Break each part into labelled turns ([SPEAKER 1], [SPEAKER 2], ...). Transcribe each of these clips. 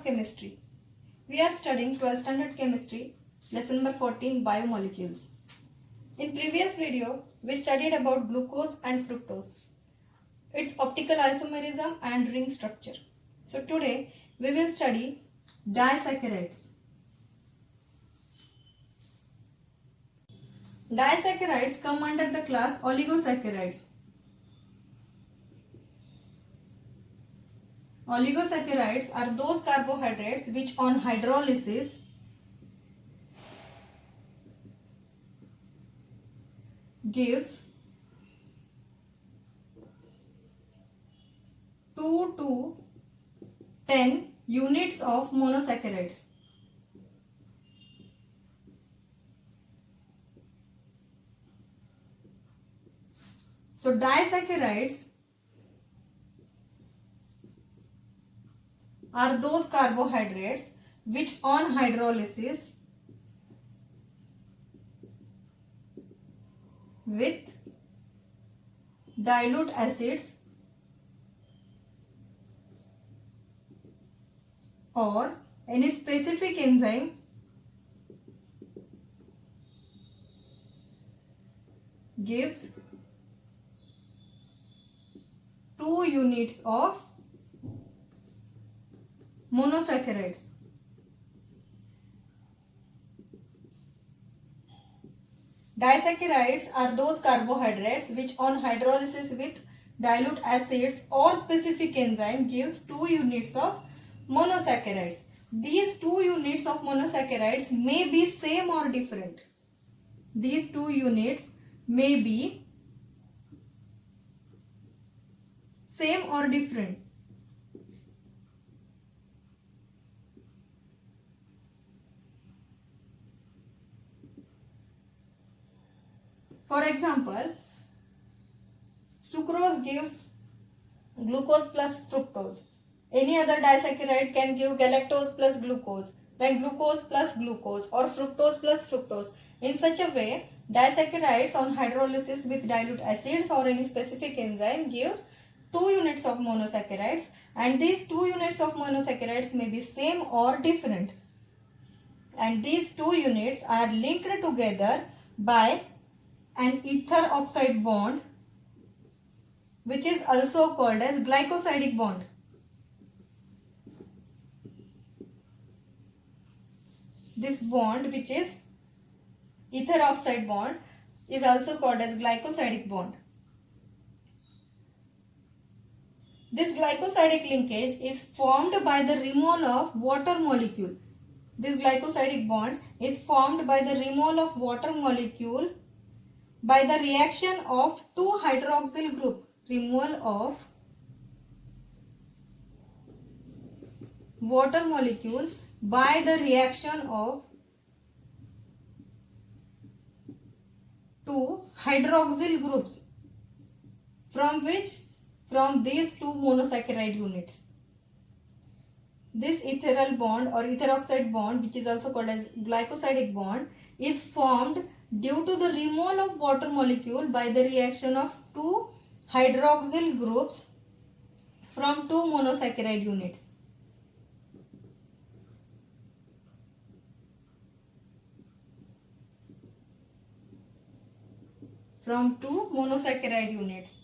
[SPEAKER 1] chemistry. We are studying 12th standard chemistry, lesson number 14, biomolecules. In previous video, we studied about glucose and fructose, its optical isomerism and ring structure. So today we will study disaccharides. Disaccharides come under the class oligosaccharides. Oligosaccharides are those carbohydrates which on hydrolysis gives 2 to 10 units of monosaccharides. So disaccharides are those carbohydrates which on hydrolysis with dilute acids or any specific enzyme gives 2 units of monosaccharides. Disaccharides are those carbohydrates which on hydrolysis with dilute acids or specific enzyme gives 2 units of monosaccharides. These 2 units of monosaccharides may be same or different. These 2 units may be same or different. For example, sucrose gives glucose plus fructose. Any other disaccharide can give galactose plus glucose, then glucose plus glucose or fructose plus fructose. In such a way, disaccharides on hydrolysis with dilute acids or any specific enzyme gives 2 units of monosaccharides, and these 2 units of monosaccharides may be same or different. And these 2 units are linked together by an ether oxide bond, which is also called as glycosidic bond. This bond, which is ether oxide bond, is also called as glycosidic bond. This glycosidic linkage is formed by the removal of water molecule. This glycosidic bond is formed by the removal of water molecule by the reaction of 2 hydroxyl group. Removal of water molecule by the reaction of 2 hydroxyl groups. From which? From these 2 monosaccharide units. This ethereal bond or ether oxide bond, which is also called as glycosidic bond, is formed due to the removal of water molecule by the reaction of 2 hydroxyl groups from 2 monosaccharide units. From 2 monosaccharide units.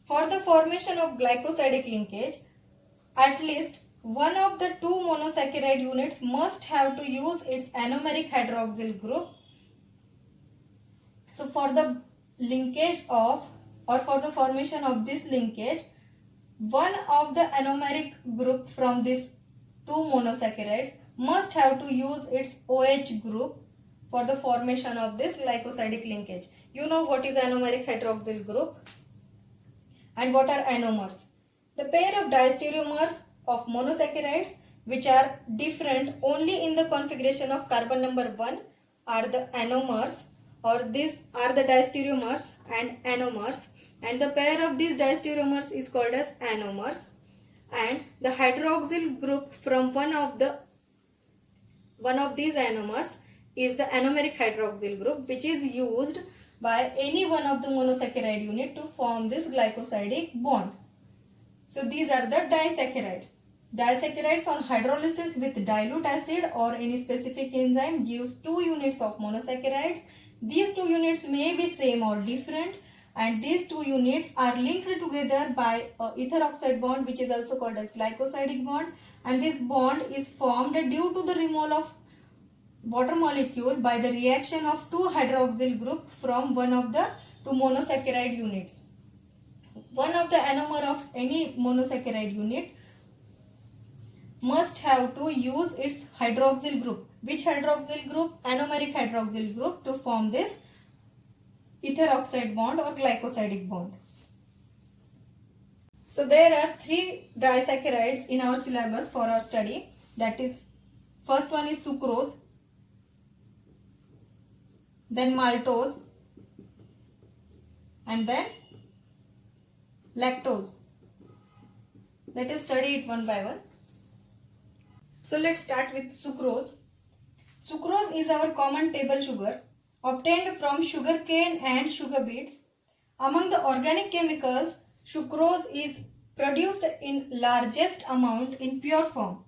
[SPEAKER 1] For the formation of glycosidic linkage, at least one of the 2 monosaccharide units must have to use its anomeric hydroxyl group. So for the linkage of or for the formation of this linkage, one of the anomeric group from these 2 monosaccharides must have to use its OH group for the formation of this glycosidic linkage. You know what is anomeric hydroxyl group and what are anomers. The pair of diastereomers of monosaccharides which are different only in the configuration of carbon number 1 are the anomers, or these are the diastereomers and anomers, and the pair of these diastereomers is called as anomers, and the hydroxyl group from one of these anomers is the anomeric hydroxyl group, which is used by any one of the monosaccharide unit to form this glycosidic bond. So these are the disaccharides. Disaccharides on hydrolysis with dilute acid or any specific enzyme gives 2 units of monosaccharides. These 2 units may be same or different, and these 2 units are linked together by a ether oxide bond, which is also called as glycosidic bond, and this bond is formed due to the removal of water molecule by the reaction of 2 hydroxyl group from one of the 2 monosaccharide units. One of the enomer of any monosaccharide unit must have to use its hydroxyl group. Which hydroxyl group? Anomeric hydroxyl group, to form this ether oxide bond or glycosidic bond. So there are 3 disaccharides in our syllabus for our study. That is, first one is sucrose, then maltose, and then lactose. Let us study it one by one. So let's start with sucrose. Sucrose is our common table sugar obtained from sugar cane and sugar beets. Among the organic chemicals, sucrose is produced in largest amount in pure form.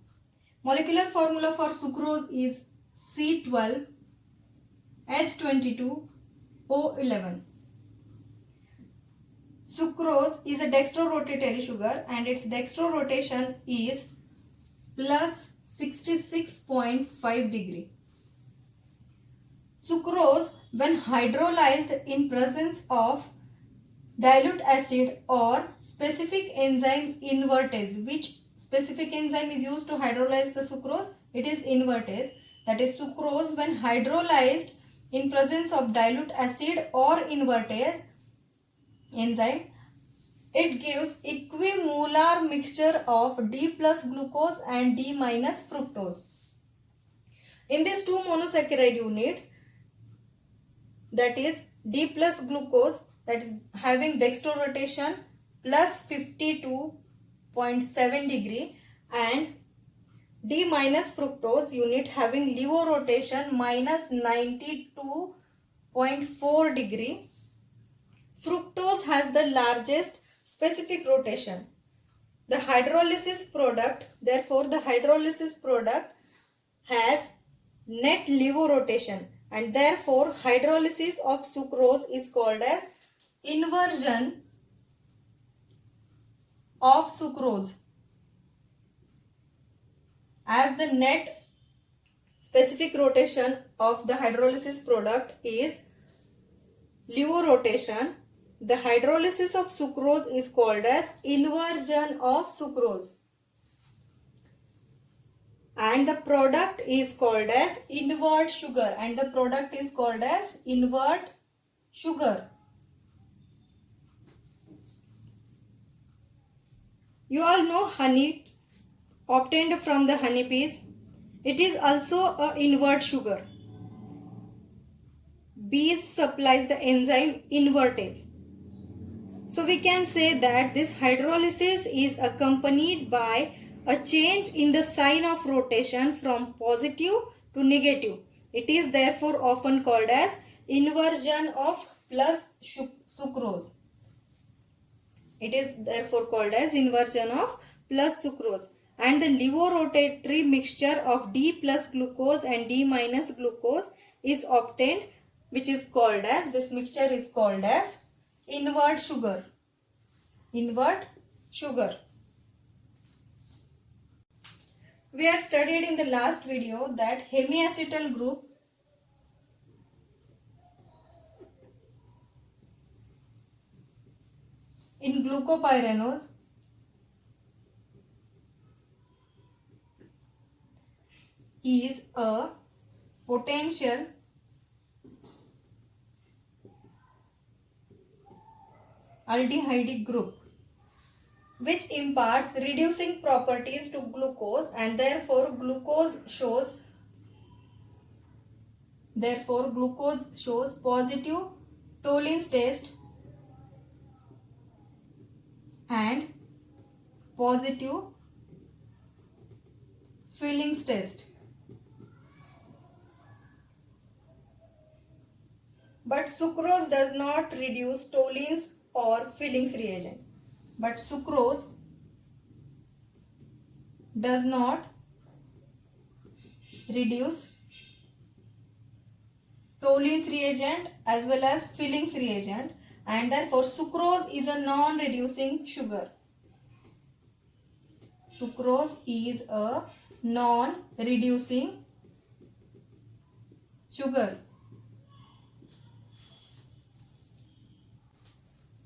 [SPEAKER 1] Molecular formula for sucrose is C12H22O11. Sucrose is a dextrorotatory sugar and its dextrorotation is plus 66.5 degree. Sucrose, when hydrolyzed in presence of dilute acid or specific enzyme invertase. Which specific enzyme is used to hydrolyze the sucrose? It is invertase. That is, sucrose when hydrolyzed in presence of dilute acid or invertase enzyme, it gives equimolar mixture of D plus glucose and D minus fructose. In these 2 monosaccharide units, that is D plus glucose, that is having dextrorotation plus 52.7 degree, and D minus fructose unit having levorotation minus 92.4 degree. Fructose has the largest specific rotation. The hydrolysis product, therefore the hydrolysis product has net levorotation, and therefore hydrolysis of sucrose is called as inversion of sucrose, as the net specific rotation of the hydrolysis product is levorotation. The hydrolysis of sucrose is called as inversion of sucrose, and the product is called as invert sugar, and the product is called as invert sugar. You all know honey obtained from the honeybees. It is also an invert sugar. Bees supplies the enzyme invertase. So we can say that this hydrolysis is accompanied by a change in the sign of rotation from positive to negative. It is therefore often called as inversion of plus sucrose. It is therefore called as inversion of plus sucrose. And the levorotatory mixture of D plus glucose and D minus glucose is obtained, which is called as, this mixture is called as invert sugar. Invert sugar. We had studied in the last video that hemiacetal group in glucopyranose is a potential aldehydic group which imparts reducing properties to glucose, and therefore glucose shows positive Tollens test and positive Fillings test. But sucrose does not reduce Tollens or Fillings reagent. But sucrose does not reduce Tollens reagent as well as Fillings reagent, and therefore sucrose is a non-reducing sugar. Sucrose is a non-reducing sugar.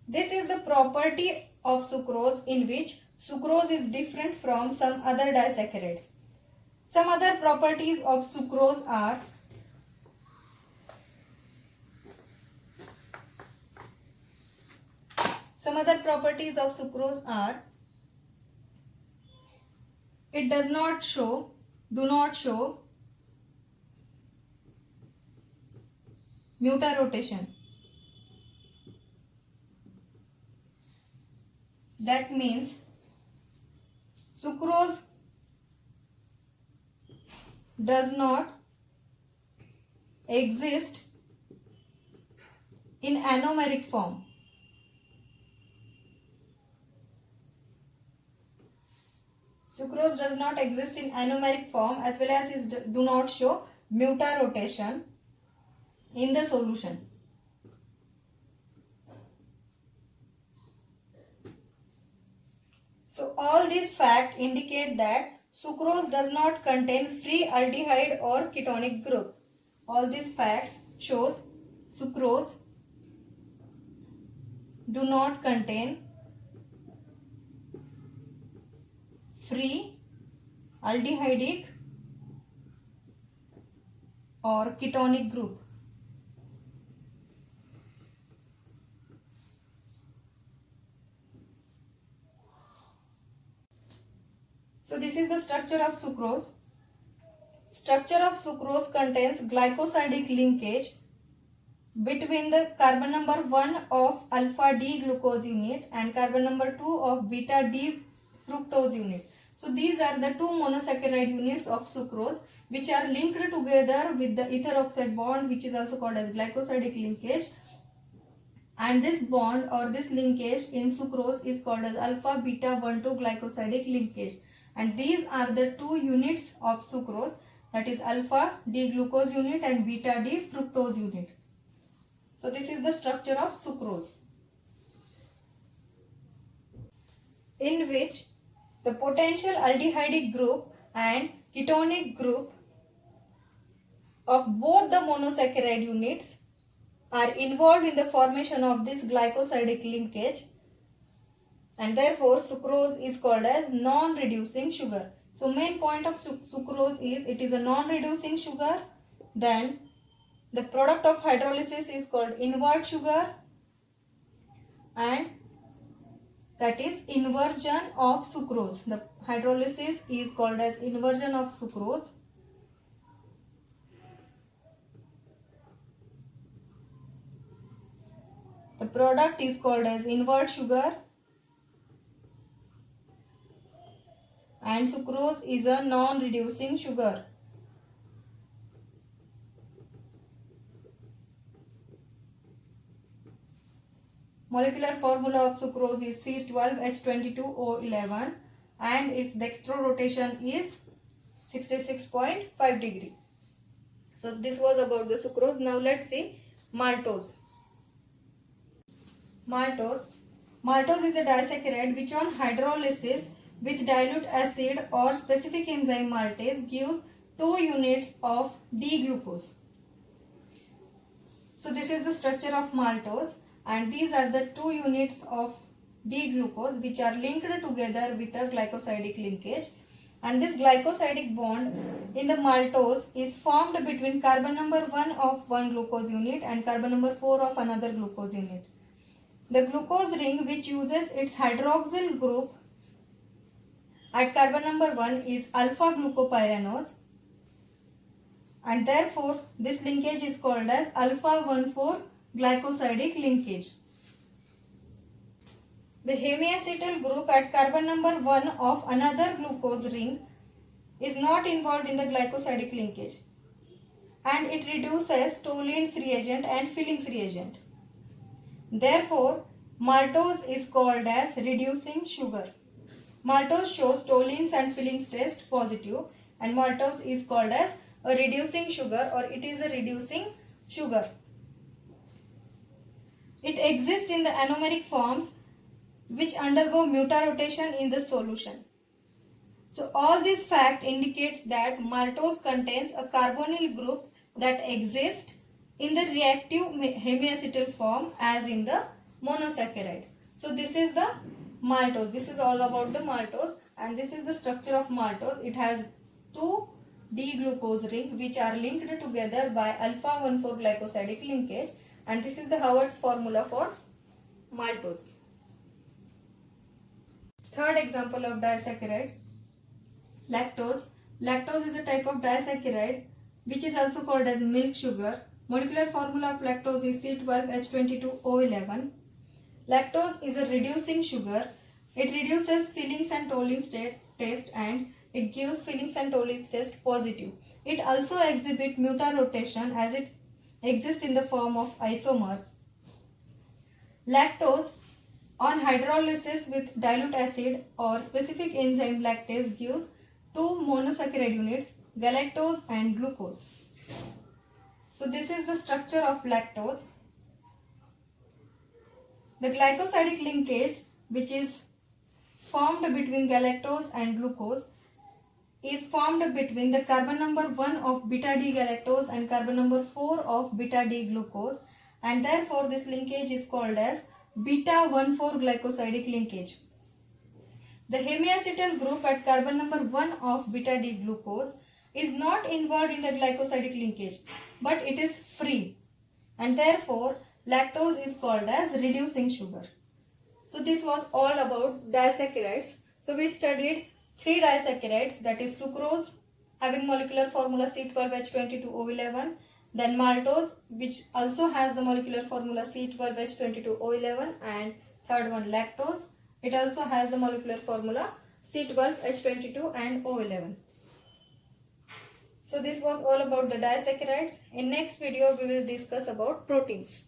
[SPEAKER 1] This is the property of sucrose in which sucrose is different from some other disaccharides. Some other properties of sucrose are it do not show mutarotation. That means sucrose does not exist in anomeric form. Sucrose does not exist in anomeric form as well as it do not show mutarotation in the solution. So all these facts indicate that sucrose does not contain free aldehyde or ketonic group. All these facts shows sucrose do not contain free aldehydic or ketonic group. So this is the structure of sucrose. Structure of sucrose contains glycosidic linkage between the carbon number 1 of alpha D glucose unit and carbon number 2 of beta D fructose unit. So these are the two monosaccharide units of sucrose which are linked together with the ether oxide bond, which is also called as glycosidic linkage, and this bond or this linkage in sucrose is called as alpha beta 1,2 glycosidic linkage, and these are the two units of sucrose, that is alpha D glucose unit and beta D fructose unit. So this is the structure of sucrose, in which the potential aldehydic group and ketonic group of both the monosaccharide units are involved in the formation of this glycosidic linkage, and therefore sucrose is called as non-reducing sugar. So main point of sucrose is it is a non-reducing sugar. Then the product of hydrolysis is called invert sugar, and that is inversion of sucrose. The hydrolysis is called as inversion of sucrose. The product is called as invert sugar, and sucrose is a non-reducing sugar. Molecular formula of sucrose is C12H22O11 and its dextro rotation is 66.5 degree. So this was about the sucrose. Now let's see maltose. Maltose is a disaccharide which on hydrolysis with dilute acid or specific enzyme maltase gives 2 units of D-glucose. So this is the structure of maltose, and these are the 2 units of D-glucose which are linked together with a glycosidic linkage, and this glycosidic bond in the maltose is formed between carbon number 1 of one glucose unit and carbon number 4 of another glucose unit. The glucose ring which uses its hydroxyl group at carbon number 1 is alpha glucopyranose, and therefore this linkage is called as alpha 1,4 glycosidic linkage. The hemiacetal group at carbon number 1 of another glucose ring is not involved in the glycosidic linkage, and it reduces Tollens reagent and Fillings reagent. Therefore, maltose is called as reducing sugar. Maltose shows tollines and fillings test positive, and maltose is called as a reducing sugar, or it is a reducing sugar. It exists in the anomeric forms which undergo mutarotation in the solution. So all this fact indicates that maltose contains a carbonyl group that exists in the reactive hemiacetal form as in the monosaccharide. So this is the maltose. This is all about the maltose, and this is the structure of maltose. It has two D-glucose rings which are linked together by alpha-1,4 glycosidic linkage, and this is the Haworth formula for maltose. Third example of disaccharide, lactose. Lactose is a type of disaccharide which is also called as milk sugar. Molecular formula of lactose is C12H22O11. Lactose is a reducing sugar. It reduces fillings and tollines taste, and it gives fillings and tollines taste positive. It also exhibits mutarotation as it exists in the form of isomers. Lactose on hydrolysis with dilute acid or specific enzyme lactase gives two monosaccharide units, galactose and glucose. So this is the structure of lactose. The glycosidic linkage which is formed between galactose and glucose is formed between the carbon number 1 of beta D galactose and carbon number 4 of beta D glucose, and therefore this linkage is called as beta 1,4 glycosidic linkage. The hemiacetal group at carbon number 1 of beta D glucose is not involved in the glycosidic linkage, but it is free, and therefore lactose is called as reducing sugar. So this was all about disaccharides. So we studied three disaccharides, that is sucrose having molecular formula C12H22O11, then maltose which also has the molecular formula C12H22O11, and third one lactose. It also has the molecular formula C12H22 and O11. So this was all about the disaccharides. In next video we will discuss about proteins.